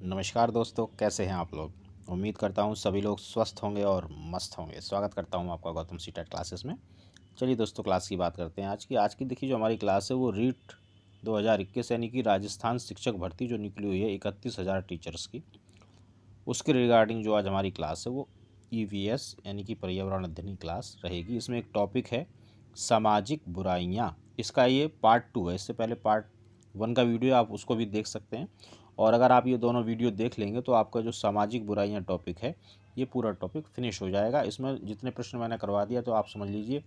नमस्कार दोस्तों, कैसे हैं आप लोग। उम्मीद करता हूँ सभी लोग स्वस्थ होंगे और मस्त होंगे। स्वागत करता हूँ आपका गौतम सी टेट क्लासेस में। चलिए दोस्तों, क्लास की बात करते हैं। आज की देखिए, जो हमारी क्लास है वो रीट 2021 यानी कि राजस्थान शिक्षक भर्ती जो निकली हुई है 31,000 टीचर्स की, उसके रिगार्डिंग जो आज हमारी क्लास है वो ईवीएस यानी कि पर्यावरण अध्ययन की क्लास रहेगी। इसमें एक टॉपिक है सामाजिक बुराइयाँ। इसका ये पार्ट 2 है। इससे पहले पार्ट 1 का वीडियो आप उसको भी देख सकते हैं, और अगर आप ये दोनों वीडियो देख लेंगे तो आपका जो सामाजिक बुराइयाँ टॉपिक है ये पूरा टॉपिक फिनिश हो जाएगा। इसमें जितने प्रश्न मैंने करवा दिया, तो आप समझ लीजिए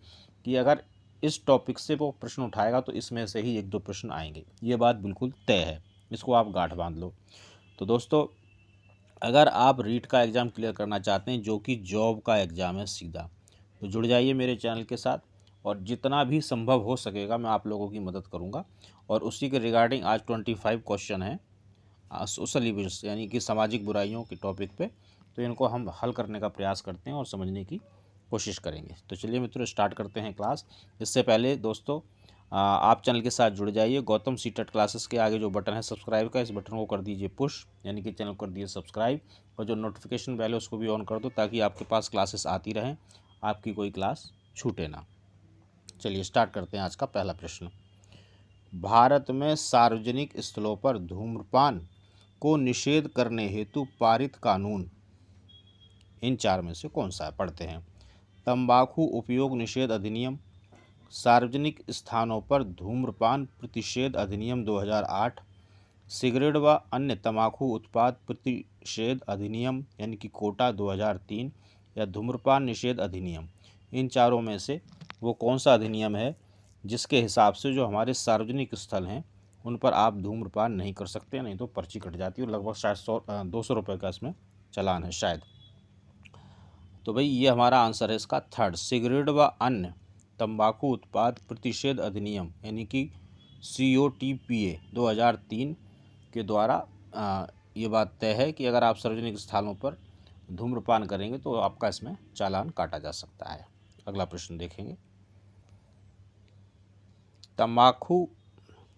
कि अगर इस टॉपिक से वो प्रश्न उठाएगा तो इसमें से ही 1-2 प्रश्न आएंगे। ये बात बिल्कुल तय है, इसको आप गांठ बांध लो। तो दोस्तों, अगर आप रीट का एग्ज़ाम क्लियर करना चाहते हैं जो कि जॉब का एग्ज़ाम है सीधा, तो जुड़ जाइए मेरे चैनल के साथ, और जितना भी संभव हो सकेगा मैं आप लोगों की मदद करूंगा। और उसी के रिगार्डिंग आज 25 क्वेश्चन हैं सोशल इविल्स यानी कि सामाजिक बुराइयों के टॉपिक पे, तो इनको हम हल करने का प्रयास करते हैं और समझने की कोशिश करेंगे। तो चलिए मित्रों, स्टार्ट करते हैं क्लास। इससे पहले दोस्तों, आप चैनल के साथ जुड़ जाइए। गौतम सी टेट क्लासेस के आगे जो बटन है सब्सक्राइब का, इस बटन को कर दीजिए पुश, यानी कि चैनल को कर दीजिए सब्सक्राइब, और जो नोटिफिकेशन बेल है उसको भी ऑन कर दो ताकि आपके पास क्लासेस आती रहें, आपकी कोई क्लास छूटे ना। चलिए स्टार्ट करते हैं आज का पहला प्रश्न। भारत में सार्वजनिक स्थलों पर धूम्रपान को निषेध करने हेतु पारित कानून इन चार में से कौन सा है? पढ़ते हैं। तंबाकू उपयोग निषेध अधिनियम, सार्वजनिक स्थानों पर धूम्रपान प्रतिषेध अधिनियम 2008, सिगरेट व अन्य तंबाकू उत्पाद प्रतिषेध अधिनियम यानी कि कोटा 2003, या धूम्रपान निषेध अधिनियम। इन चारों में से वो कौन सा अधिनियम है जिसके हिसाब से जो हमारे सार्वजनिक स्थल हैं उन पर आप धूम्रपान नहीं कर सकते, नहीं तो पर्ची कट जाती है। लगभग शायद 200 रुपये का इसमें चालान है शायद। तो भाई ये हमारा आंसर है इसका थर्ड, सिगरेट व अन्य तंबाकू उत्पाद प्रतिषेध अधिनियम यानी कि COTPA 2003 के द्वारा ये बात तय है कि अगर आप सार्वजनिक स्थानों पर धूम्रपान करेंगे तो आपका इसमें चालान काटा जा सकता है। अगला प्रश्न देखेंगे। तंबाकू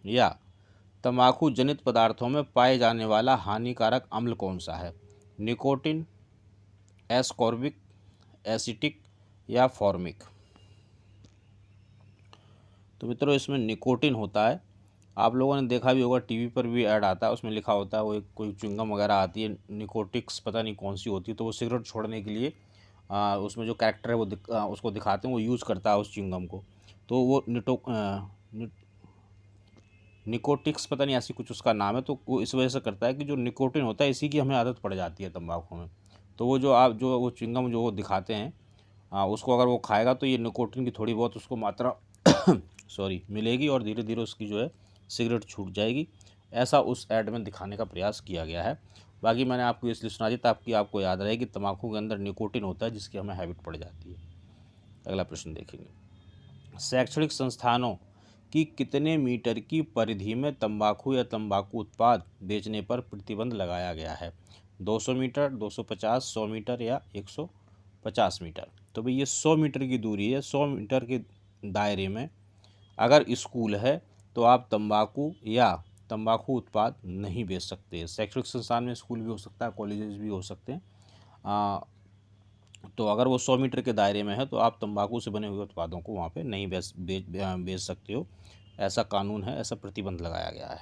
या तंबाकू जनित पदार्थों में पाए जाने वाला हानिकारक अम्ल कौन सा है? निकोटिन, एस्कॉर्बिक, एसिटिक या फॉर्मिक? तो मित्रों, इसमें निकोटिन होता है। आप लोगों ने देखा भी होगा, टीवी पर भी ऐड आता है, उसमें लिखा होता है, वो एक कोई च्युइंगम वगैरह आती है निकोटिक्स, पता नहीं कौन सी होती है, तो वो सिगरेट छोड़ने के लिए उसमें जो कैरेक्टर है वो उसको दिखाते हैं, वो यूज़ करता है उस च्युइंगम को। तो वो निकोटिक्स पता नहीं ऐसी कुछ उसका नाम है। तो वो इस वजह से करता है कि जो निकोटिन होता है इसी की हमें आदत पड़ जाती है तंबाकू में। तो वो जो वो च्युइंगम जो वो दिखाते हैं, उसको अगर वो खाएगा तो ये निकोटिन की थोड़ी बहुत उसको मात्रा सॉरी मिलेगी, और धीरे धीरे उसकी जो है सिगरेट छूट जाएगी। ऐसा उस ऐड में दिखाने का प्रयास किया गया है। बाकी मैंने आपको इसलिए सुना दी ताकि आपको याद रहे कि तंबाकू के अंदर निकोटिन होता है जिसकी हमें हैबिट पड़ जाती है। अगला प्रश्न देखेंगे। शैक्षणिक संस्थानों की कितने मीटर की परिधि में तंबाकू या तंबाकू उत्पाद बेचने पर प्रतिबंध लगाया गया है? 200 मीटर, 250, 100 मीटर या 150 मीटर? तो भाई ये 100 मीटर की दूरी है। 100 मीटर के दायरे में अगर स्कूल है तो आप तंबाकू या तंबाकू उत्पाद नहीं बेच सकते। शैक्षणिक संस्थान में स्कूल भी हो सकता है, कॉलेजेस भी हो सकते हैं। तो अगर वो 100 मीटर के दायरे में है तो आप तंबाकू से बने हुए उत्पादों को वहाँ पे नहीं बेच सकते हो। ऐसा कानून है, ऐसा प्रतिबंध लगाया गया है।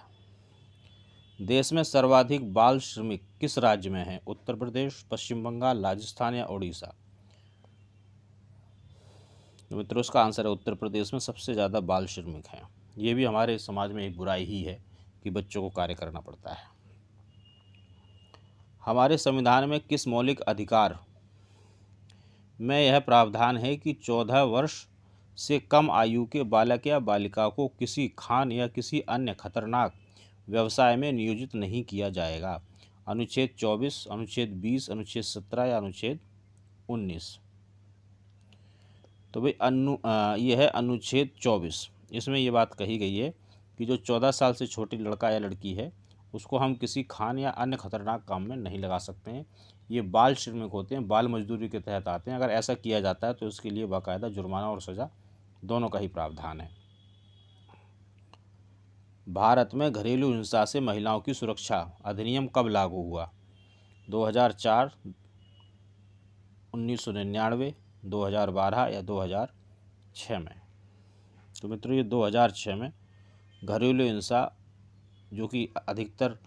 देश में सर्वाधिक बाल श्रमिक किस राज्य में है? उत्तर प्रदेश, पश्चिम बंगाल, राजस्थान या उड़ीसा? तो मित्रों, इसका आंसर है उत्तर प्रदेश में सबसे ज़्यादा बाल श्रमिक हैं। ये भी हमारे समाज में एक बुराई ही है कि बच्चों को कार्य करना पड़ता है। हमारे संविधान में किस मौलिक अधिकार में यह प्रावधान है कि 14 वर्ष से कम आयु के बालक या बालिका को किसी खान या किसी अन्य खतरनाक व्यवसाय में नियोजित नहीं किया जाएगा? अनुच्छेद 24, अनुच्छेद 20, अनुच्छेद 17 या अनुच्छेद 19? तो भाई ये है अनुच्छेद 24। इसमें ये बात कही गई है कि जो 14 साल से छोटी लड़का या लड़की है उसको हम किसी खान या अन्य खतरनाक काम में नहीं लगा सकते हैं। ये बाल श्रमिक होते हैं, बाल मजदूरी के तहत आते हैं। अगर ऐसा किया जाता है तो इसके लिए बाकायदा जुर्माना और सज़ा दोनों का ही प्रावधान है। भारत में घरेलू हिंसा से महिलाओं की सुरक्षा अधिनियम कब लागू हुआ? 2004, 1999, 2012 या 2006 में? तो मित्रों ये 2006 में घरेलू हिंसा, जो कि अधिकतर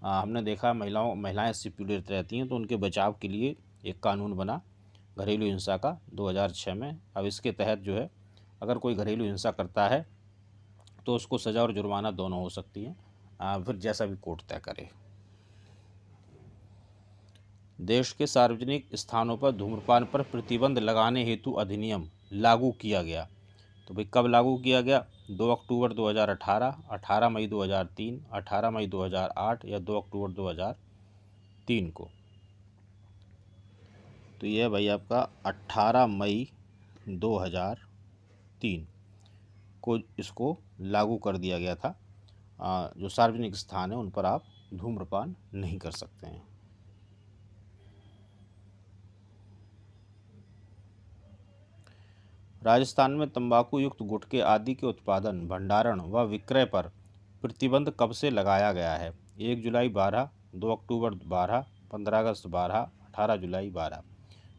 हमने देखा महिलाएं इससे पीड़ित रहती हैं, तो उनके बचाव के लिए एक कानून बना घरेलू हिंसा का 2006 में। अब इसके तहत जो है, अगर कोई घरेलू हिंसा करता है तो उसको सज़ा और जुर्माना दोनों हो सकती हैं, फिर जैसा भी कोर्ट तय करे। देश के सार्वजनिक स्थानों पर धूम्रपान पर प्रतिबंध लगाने हेतु अधिनियम लागू किया गया। तो भाई कब लागू किया गया? 2 अक्टूबर 2018, 18 मई 2003, 18 मई 2008 या 2 अक्टूबर 2003 को? तो यह भाई आपका 18 मई 2003 को इसको लागू कर दिया गया था। जो सार्वजनिक स्थान है उन पर आप धूम्रपान नहीं कर सकते हैं। राजस्थान में तंबाकू युक्त गुटखे आदि के उत्पादन, भंडारण व विक्रय पर प्रतिबंध कब से लगाया गया है? 1 जुलाई 12, 2 अक्टूबर 12, 15 अगस्त 12, 18 जुलाई 12।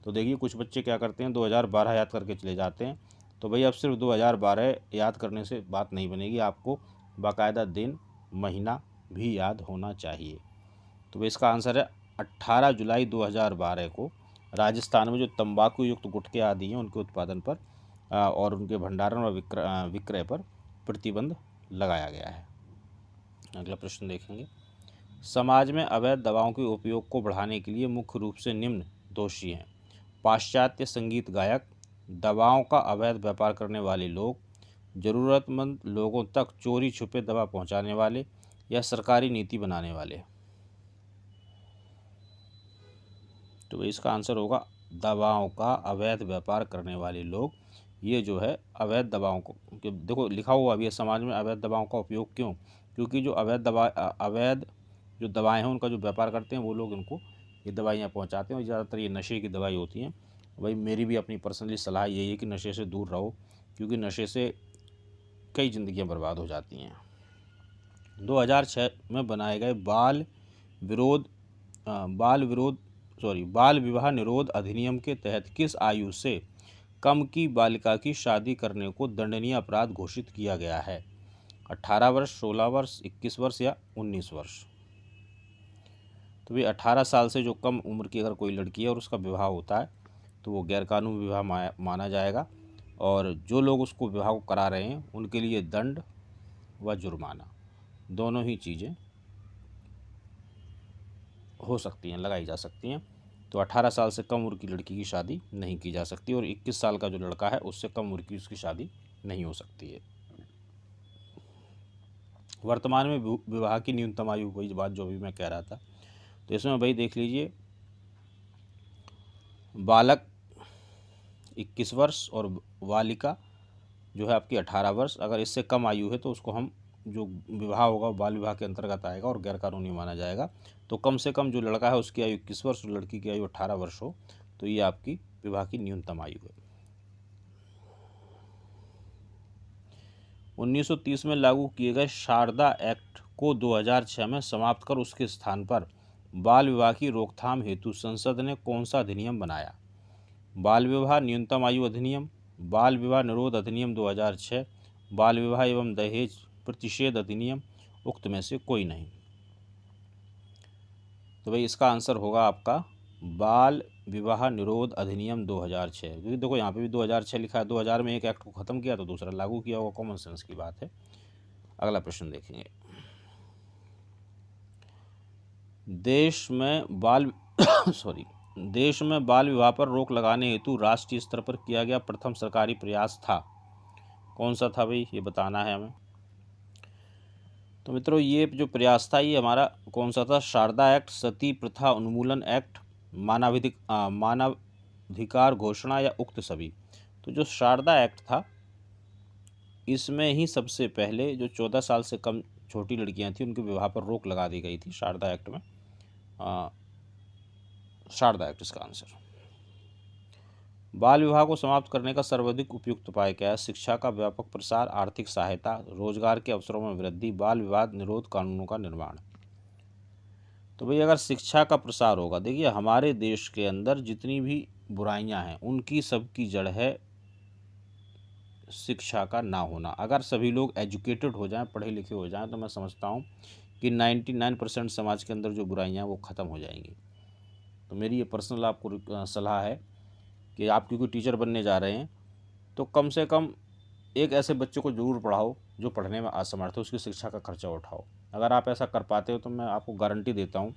तो देखिए कुछ बच्चे क्या करते हैं, 2012 याद करके चले जाते हैं। तो भाई अब सिर्फ 2012 याद करने से बात नहीं बनेगी, आपको बाकायदा दिन महीना भी याद होना चाहिए। तो इसका आंसर है 18 जुलाई 2012 को राजस्थान में जो तंबाकू युक्त गुटखे आदि हैं उनके उत्पादन पर और उनके भंडारण और विक्रय पर प्रतिबंध लगाया गया है। अगला प्रश्न देखेंगे। समाज में अवैध दवाओं के उपयोग को बढ़ाने के लिए मुख्य रूप से निम्न दोषी हैं: पाश्चात्य संगीत गायक, दवाओं का अवैध व्यापार करने वाले लोग, ज़रूरतमंद लोगों तक चोरी छुपे दवा पहुंचाने वाले या सरकारी नीति बनाने वाले। तो इसका आंसर होगा दवाओं का अवैध व्यापार करने वाले लोग। ये जो है अवैध दवाओं को, देखो लिखा हुआ अभी समाज में अवैध दवाओं का उपयोग क्यों? क्योंकि जो अवैध जो दवाएं हैं उनका जो व्यापार करते हैं वो लोग इनको ये दवाइयाँ पहुंचाते हैं, और ज़्यादातर ये नशे की दवाई होती हैं। भाई मेरी भी अपनी पर्सनली सलाह यही है कि नशे से दूर रहो, क्योंकि नशे से कई ज़िंदगियाँ बर्बाद हो जाती हैं। 2006 में बनाए गए बाल विवाह निरोध अधिनियम के तहत किस आयु से कम की बालिका की शादी करने को दंडनीय अपराध घोषित किया गया है? 18 वर्ष, 16 वर्ष, 21 वर्ष या 19 वर्ष? तो भाई 18 साल से जो कम उम्र की अगर कोई लड़की है और उसका विवाह होता है तो वो गैरकानूनी विवाह माना जाएगा, और जो लोग उसको विवाह को करा रहे हैं उनके लिए दंड व जुर्माना दोनों ही चीज़ें हो सकती हैं, लगाई जा सकती हैं। तो 18 साल से कम उम्र की लड़की की शादी नहीं की जा सकती, और 21 साल का जो लड़का है उससे कम उम्र की उसकी शादी नहीं हो सकती है। वर्तमान में विवाह की न्यूनतम आयु, वही बात जो भी मैं कह रहा था। तो इसमें भाई देख लीजिए, बालक 21 वर्ष और बालिका जो है आपकी 18 वर्ष। अगर इससे कम आयु है तो उसको हम जो विवाह होगा बाल विवाह के अंतर्गत आएगा और गैरकानूनी माना जाएगा। तो कम से कम जो लड़का है उसकी आयु 21 वर्ष और लड़की की आयु 18 वर्ष हो, तो ये आपकी विवाह की न्यूनतम आयु है। 1930 में लागू किए गए शारदा एक्ट को 2006 में समाप्त कर उसके स्थान पर बाल विवाह की रोकथाम हेतु संसद ने कौन सा अधिनियम बनाया? बाल विवाह न्यूनतम आयु अधिनियम, बाल विवाह निरोध अधिनियम 2006, बाल विवाह एवं दहेज प्रतिषेध अधिनियम, उक्त में से कोई नहीं। तो भाई इसका आंसर होगा आपका बाल विवाह निरोध अधिनियम 2006। क्योंकि देखो यहाँ पे भी 2006 लिखा है, 2000 में एक एक्ट को ख़त्म किया तो दूसरा लागू किया होगा, कॉमन सेंस की बात है। अगला प्रश्न देखेंगे। देश में बाल विवाह पर रोक लगाने हेतु राष्ट्रीय स्तर पर किया गया प्रथम सरकारी प्रयास था, कौन सा था भाई? ये बताना है हमें। तो मित्रों ये जो प्रयास था ये हमारा कौन सा था? शारदा एक्ट, सती प्रथा उन्मूलन एक्ट, मानवाधिकार घोषणा या उक्त सभी? तो जो शारदा एक्ट था इसमें ही सबसे पहले जो 14 साल से कम छोटी लड़कियां थी उनके विवाह पर रोक लगा दी गई थी शारदा एक्ट में। शारदा एक्ट इसका आंसर। बाल विवाह को समाप्त करने का सर्वाधिक उपयुक्त उपाय क्या है? शिक्षा का व्यापक प्रसार, आर्थिक सहायता, रोजगार के अवसरों में वृद्धि, बाल विवाह निरोध कानूनों का निर्माण। तो भाई अगर शिक्षा का प्रसार होगा, देखिए हमारे देश के अंदर जितनी भी बुराइयां हैं उनकी सबकी जड़ है शिक्षा का ना होना। अगर सभी लोग एजुकेटेड हो जाएं, पढ़े लिखे हो जाएं, तो मैं समझता हूं कि 99% समाज के अंदर जो बुराइयां वो ख़त्म हो जाएंगी। तो मेरी ये पर्सनल आपको सलाह है कि आप क्योंकि टीचर बनने जा रहे हैं तो कम से कम एक ऐसे बच्चे को ज़रूर पढ़ाओ जो पढ़ने में असमर्थ है, उसकी शिक्षा का खर्चा उठाओ। अगर आप ऐसा कर पाते हो तो मैं आपको गारंटी देता हूँ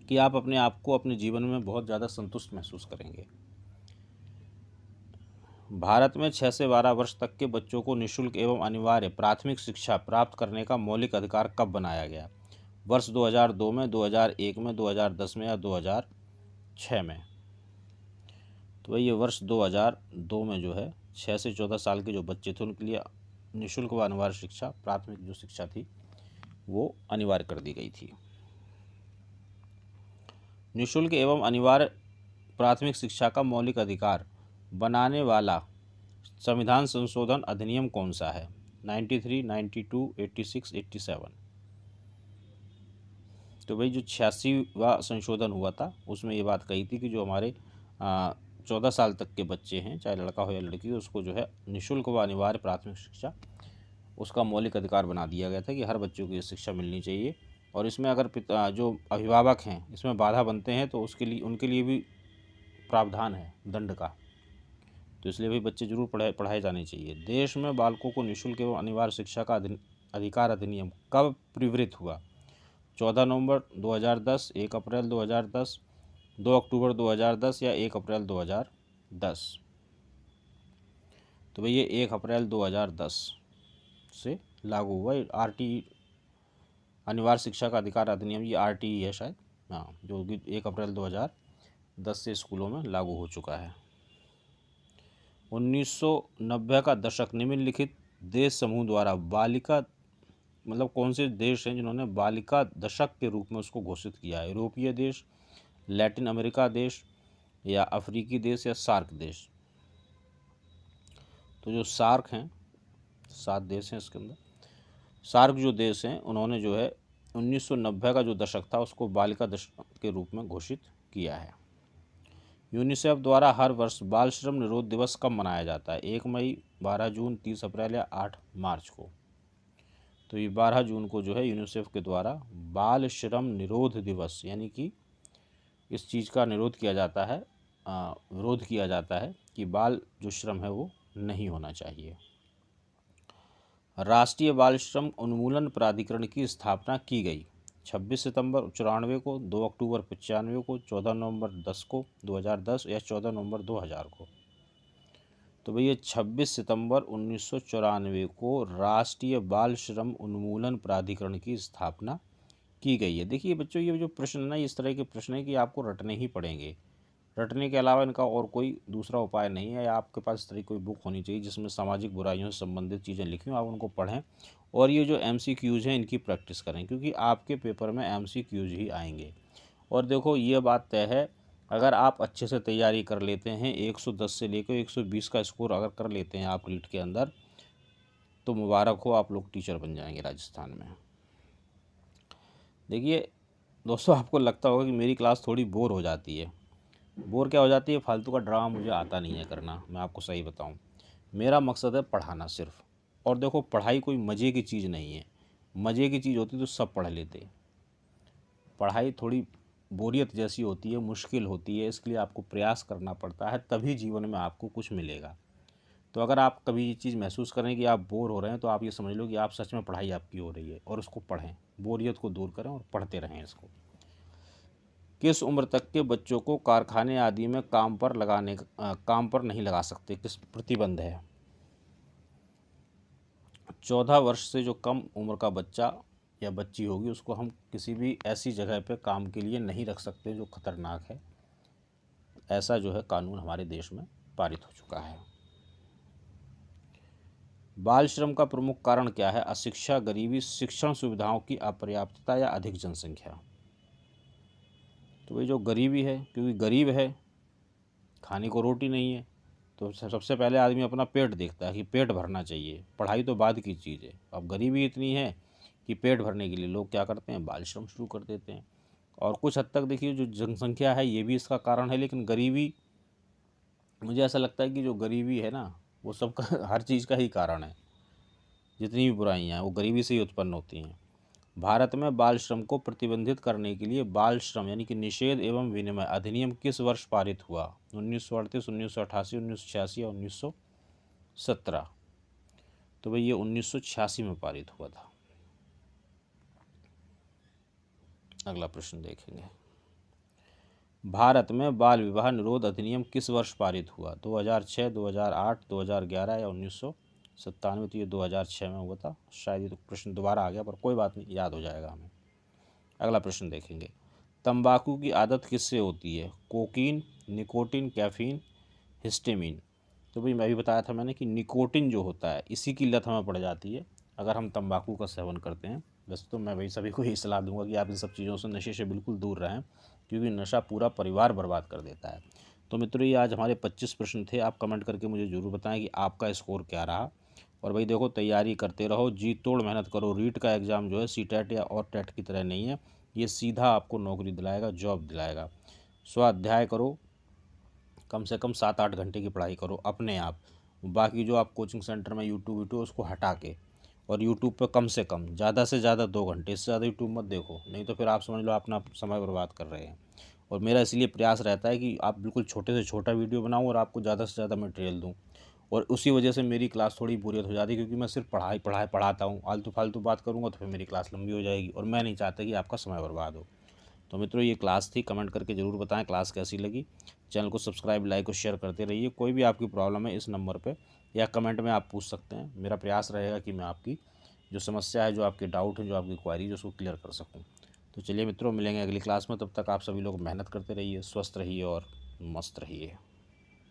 कि आप अपने आप को अपने जीवन में बहुत ज़्यादा संतुष्ट महसूस करेंगे। भारत में 6 से 12 वर्ष तक के बच्चों को निःशुल्क एवं अनिवार्य प्राथमिक शिक्षा प्राप्त करने का मौलिक अधिकार कब बनाया गया? वर्ष 2002 में, 2001 में, 2010 में या 2006 में? तो ये वर्ष 2002 में जो है 6 से 14 साल के जो बच्चे थे उनके लिए निःशुल्क व अनिवार्य शिक्षा, प्राथमिक जो शिक्षा थी वो अनिवार्य कर दी गई थी। निःशुल्क एवं अनिवार्य प्राथमिक शिक्षा का मौलिक अधिकार बनाने वाला संविधान संशोधन अधिनियम कौन सा है? 93, 92, 86, 87? तो भाई जो 86वां संशोधन हुआ था उसमें ये बात कही थी कि जो हमारे 14 साल तक के बच्चे हैं, चाहे लड़का हो या लड़की, उसको जो है निःशुल्क व अनिवार्य प्राथमिक शिक्षा उसका मौलिक अधिकार बना दिया गया था कि हर बच्चों को ये शिक्षा मिलनी चाहिए। और इसमें अगर पिता जो अभिभावक हैं इसमें बाधा बनते हैं तो उसके लिए उनके लिए भी प्रावधान है दंड का। तो इसलिए भी बच्चे जरूर पढ़ाए जाने चाहिए। देश में बालकों को निःशुल्क एवं अनिवार्य शिक्षा का अधिकार अधिनियम कब प्रवृत्त हुआ? 14 नवंबर 2010, 1 अप्रैल 2010, 2 अक्टूबर 2010 या 1 अप्रैल 2010? तो भैया 1 अप्रैल 2010 से लागू हुआ। RTE अनिवार्य शिक्षा का अधिकार अधिनियम, ये RTE है शायद, हाँ, जो कि 1 अप्रैल 2010 से स्कूलों में लागू हो चुका है। 1990 का दशक निम्नलिखित देश समूह द्वारा बालिका, मतलब कौन से देश हैं जिन्होंने बालिका दशक के रूप में उसको घोषित किया है? यूरोपीय देश, लैटिन अमेरिका देश या अफ्रीकी देश या सार्क देश? तो जो सार्क हैं, 7 देश हैं इसके अंदर, सार्क जो देश हैं उन्होंने जो है 1990 का जो दशक था उसको बालिका दशक के रूप में घोषित किया है। यूनिसेफ द्वारा हर वर्ष बाल श्रम निरोध दिवस कब मनाया जाता है? 1 मई, 12 जून, 30 अप्रैल या 8 मार्च को? तो ये 12 जून को जो है यूनिसेफ के द्वारा बाल श्रम निरोध दिवस, यानी कि इस चीज़ का निरोध किया जाता है, विरोध किया जाता है कि बाल जो श्रम है वो नहीं होना चाहिए। राष्ट्रीय बाल श्रम उन्मूलन प्राधिकरण की स्थापना की गई 26 सितंबर 94 को, 2 अक्टूबर 95 को, 14 नवंबर 10 को 2010 या 14 नवंबर 2000 को? तो भैया 26 सितंबर 1994 को राष्ट्रीय बाल श्रम उन्मूलन प्राधिकरण की स्थापना की गई है। देखिए बच्चों, ये जो प्रश्न है ना, इस तरह के प्रश्न है कि आपको रटने ही पड़ेंगे। रटने के अलावा इनका और कोई दूसरा उपाय नहीं है। आपके पास इस तरह की कोई बुक होनी चाहिए जिसमें सामाजिक बुराइयों से संबंधित चीज़ें लिखी हों, आप उनको पढ़ें और ये जो MCQs हैं इनकी प्रैक्टिस करें, क्योंकि आपके पेपर में MCQs ही आएंगे। और देखो ये बात तय है, अगर आप अच्छे से तैयारी कर लेते हैं, 110 से लेकर 120 का स्कोर अगर कर लेते हैं आप रीट के अंदर, तो मुबारक हो, आप लोग टीचर बन जाएंगे राजस्थान में। देखिए दोस्तों, आपको लगता होगा कि मेरी क्लास थोड़ी बोर हो जाती है। बोर क्या हो जाती है? फालतू का ड्रामा मुझे आता नहीं है करना, मैं आपको सही बताऊं। मेरा मकसद है पढ़ाना सिर्फ। और देखो, पढ़ाई कोई मज़े की चीज़ नहीं है। मज़े की चीज़ होती तो सब पढ़ लेते। पढ़ाई थोड़ी बोरियत जैसी होती है, मुश्किल होती है, इसके लिए आपको प्रयास करना पड़ता है, तभी जीवन में आपको कुछ मिलेगा। तो अगर आप कभी ये चीज़ महसूस करें कि आप बोर हो रहे हैं, तो आप ये समझ लो कि आप सच में पढ़ाई आपकी हो रही है, और उसको पढ़ें, बोरियत को दूर करें और पढ़ते रहें इसको। किस उम्र तक के बच्चों को कारखाने आदि में काम पर नहीं लगा सकते? किस प्रतिबंध है? 14 वर्ष से जो कम उम्र का बच्चा या बच्ची होगी उसको हम किसी भी ऐसी जगह पे काम के लिए नहीं रख सकते जो खतरनाक है। ऐसा जो है कानून हमारे देश में पारित हो चुका है। बाल श्रम का प्रमुख कारण क्या है? अशिक्षा, गरीबी, शिक्षण सुविधाओं की अपर्याप्तता या अधिक जनसंख्या? तो ये जो गरीबी है, क्योंकि गरीब है, खाने को रोटी नहीं है तो सबसे पहले आदमी अपना पेट देखता है कि पेट भरना चाहिए, पढ़ाई तो बाद की चीज़ है। अब गरीबी इतनी है कि पेट भरने के लिए लोग क्या करते हैं, बाल श्रम शुरू कर देते हैं। और कुछ हद तक देखिए जो जनसंख्या है ये भी इसका कारण है, लेकिन गरीबी, मुझे ऐसा लगता है कि जो गरीबी है ना वो सबका हर चीज़ का ही कारण है। जितनी भी बुराइयाँ हैं वो गरीबी से ही उत्पन्न होती हैं। भारत में बाल श्रम को प्रतिबंधित करने के लिए बाल श्रम यानी कि निषेध एवं विनिमय अधिनियम किस वर्ष पारित हुआ? 1938, 1988, 1986 और 1917। तो भाई ये 1986 में पारित हुआ था। अगला प्रश्न देखेंगे, भारत में बाल विवाह निरोध अधिनियम किस वर्ष पारित हुआ? 2006, 2008, 2011 या 1997? तो ये 2006 में हुआ था। शायद ये तो प्रश्न दोबारा आ गया, पर कोई बात नहीं, याद हो जाएगा हमें। अगला प्रश्न देखेंगे, तंबाकू की आदत किससे होती है? Cocaine, nicotine, caffeine, histamine? तो भाई मैं भी बताया था मैंने कि निकोटीन जो होता है इसी की लत हमें पड़ जाती है अगर हम तंबाकू का सेवन करते हैं। वैसे तो मैं भाई सभी को यही सलाह दूंगा कि आप इन सब चीज़ों से, नशे से बिल्कुल दूर रहें, क्योंकि नशा पूरा परिवार बर्बाद कर देता है। तो मित्रों ये आज हमारे 25 प्रश्न थे। आप कमेंट करके मुझे ज़रूर बताएं कि आपका स्कोर क्या रहा। और भाई देखो, तैयारी करते रहो, जी तोड़ मेहनत करो। रीट का एग्ज़ाम जो है सीटेट या और टेट की तरह नहीं है, ये सीधा आपको नौकरी दिलाएगा, जॉब दिलाएगा। स्वाध्याय करो, कम से कम 7-8 घंटे की पढ़ाई करो अपने आप। बाकी जो आप कोचिंग सेंटर में यूट्यूब उसको हटा के, और यूट्यूब पे कम से कम ज़्यादा से ज़्यादा 2 घंटे, इससे ज़्यादा यूट्यूब मत देखो, नहीं तो फिर आप समझ लो अपना समय बर्बाद कर रहे हैं। और मेरा इसलिए प्रयास रहता है कि आप बिल्कुल छोटे से छोटा वीडियो बनाऊँ और आपको ज़्यादा से ज़्यादा मटेरियल दूँ। और उसी वजह से मेरी क्लास थोड़ी बोरियत हो जाती है, क्योंकि मैं सिर्फ पढ़ाता हूँ। आलतू फालतू बात करूँगा तो फिर मेरी क्लास लंबी हो जाएगी, और मैं नहीं चाहता कि आपका समय बर्बाद हो। तो मित्रों ये क्लास थी, कमेंट करके ज़रूर बताएं क्लास कैसी लगी। चैनल को सब्सक्राइब, लाइक और शेयर करते रहिए। कोई भी आपकी प्रॉब्लम है इस नंबर पे या कमेंट में आप पूछ सकते हैं। मेरा प्रयास रहेगा कि मैं आपकी जो समस्या है, जो आपके डाउट है, जो आपकी क्वारी है, उसको क्लियर कर सकूँ। तो चलिए मित्रों, मिलेंगे अगली क्लास में। तब तक आप सभी लोग मेहनत करते रहिए, स्वस्थ रहिए और मस्त रहिए।